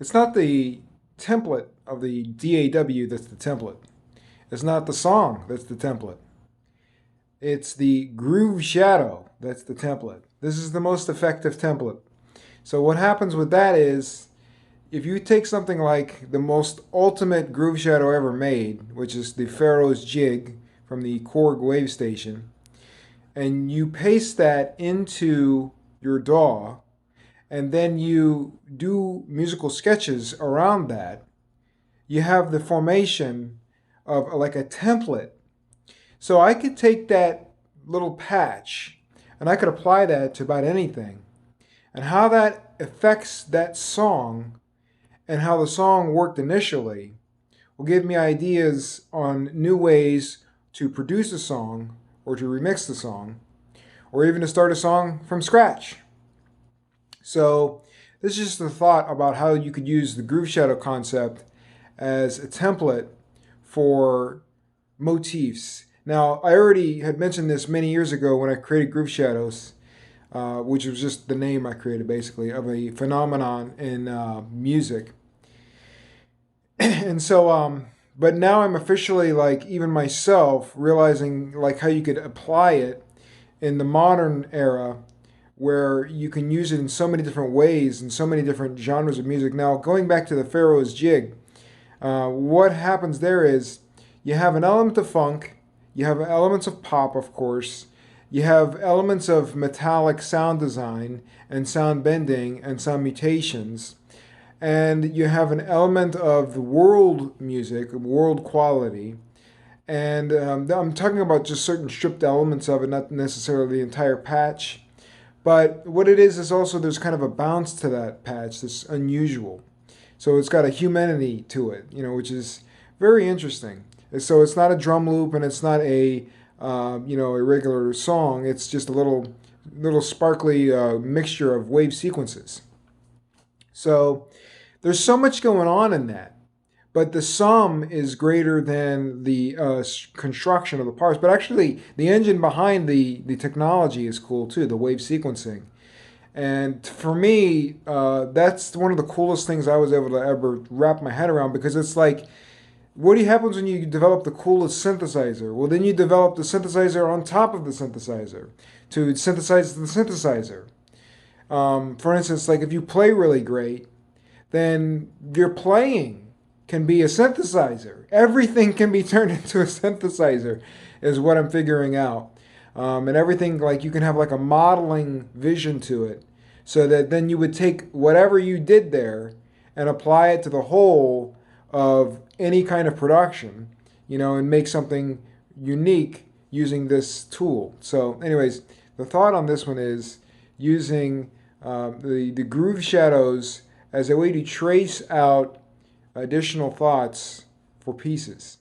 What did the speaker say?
It's not the template of the DAW that's the template. It's not the song that's the template. It's the groove shadow that's the template. This is the most effective template. So what happens with that is if you take something like the most ultimate groove shadow ever made, which is the Pharaoh's Jig from the Korg Wave Station, and you paste that into your DAW, and then you do musical sketches around that, you have the formation of like a template. So I could take that little patch and I could apply that to about anything. And how that affects that song and how the song worked initially will give me ideas on new ways to produce a song or to remix the song or even to start a song from scratch. So this is just a thought about how you could use the groove shadow concept as a template for motifs. Now, I already had mentioned this many years ago when I created Groove Shadows, which was just the name I created basically of a phenomenon in music. And so, but now I'm officially like even myself realizing like how you could apply it in the modern era where you can use it in so many different ways and so many different genres of music. Now, going back to the Pharaoh's Jig, what happens there is you have an element of funk, you have elements of pop, of course, you have elements of metallic sound design and sound bending and sound mutations, and you have an element of world music, world quality. And I'm talking about just certain stripped elements of it, not necessarily the entire patch. But what it is also there's kind of a bounce to that patch that's unusual. So it's got a humanity to it, which is very interesting. So it's not a drum loop and it's not a regular song. It's just a little sparkly mixture of wave sequences. So there's so much going on in that, but the sum is greater than the construction of the parts. But actually, the engine behind the technology is cool too, the wave sequencing. And for me, that's one of the coolest things I was able to ever wrap my head around because it's like, what happens when you develop the coolest synthesizer? Well, then you develop the synthesizer on top of the synthesizer to synthesize the synthesizer. For instance, like if you play really great, then your playing can be a synthesizer. Everything can be turned into a synthesizer, is what I'm figuring out. And everything, like you can have like a modeling vision to it, so that then you would take whatever you did there and apply it to the whole of any kind of production, and make something unique using this tool. So, anyways, the thought on this one is using the groove shadows as a way to trace out additional thoughts for pieces.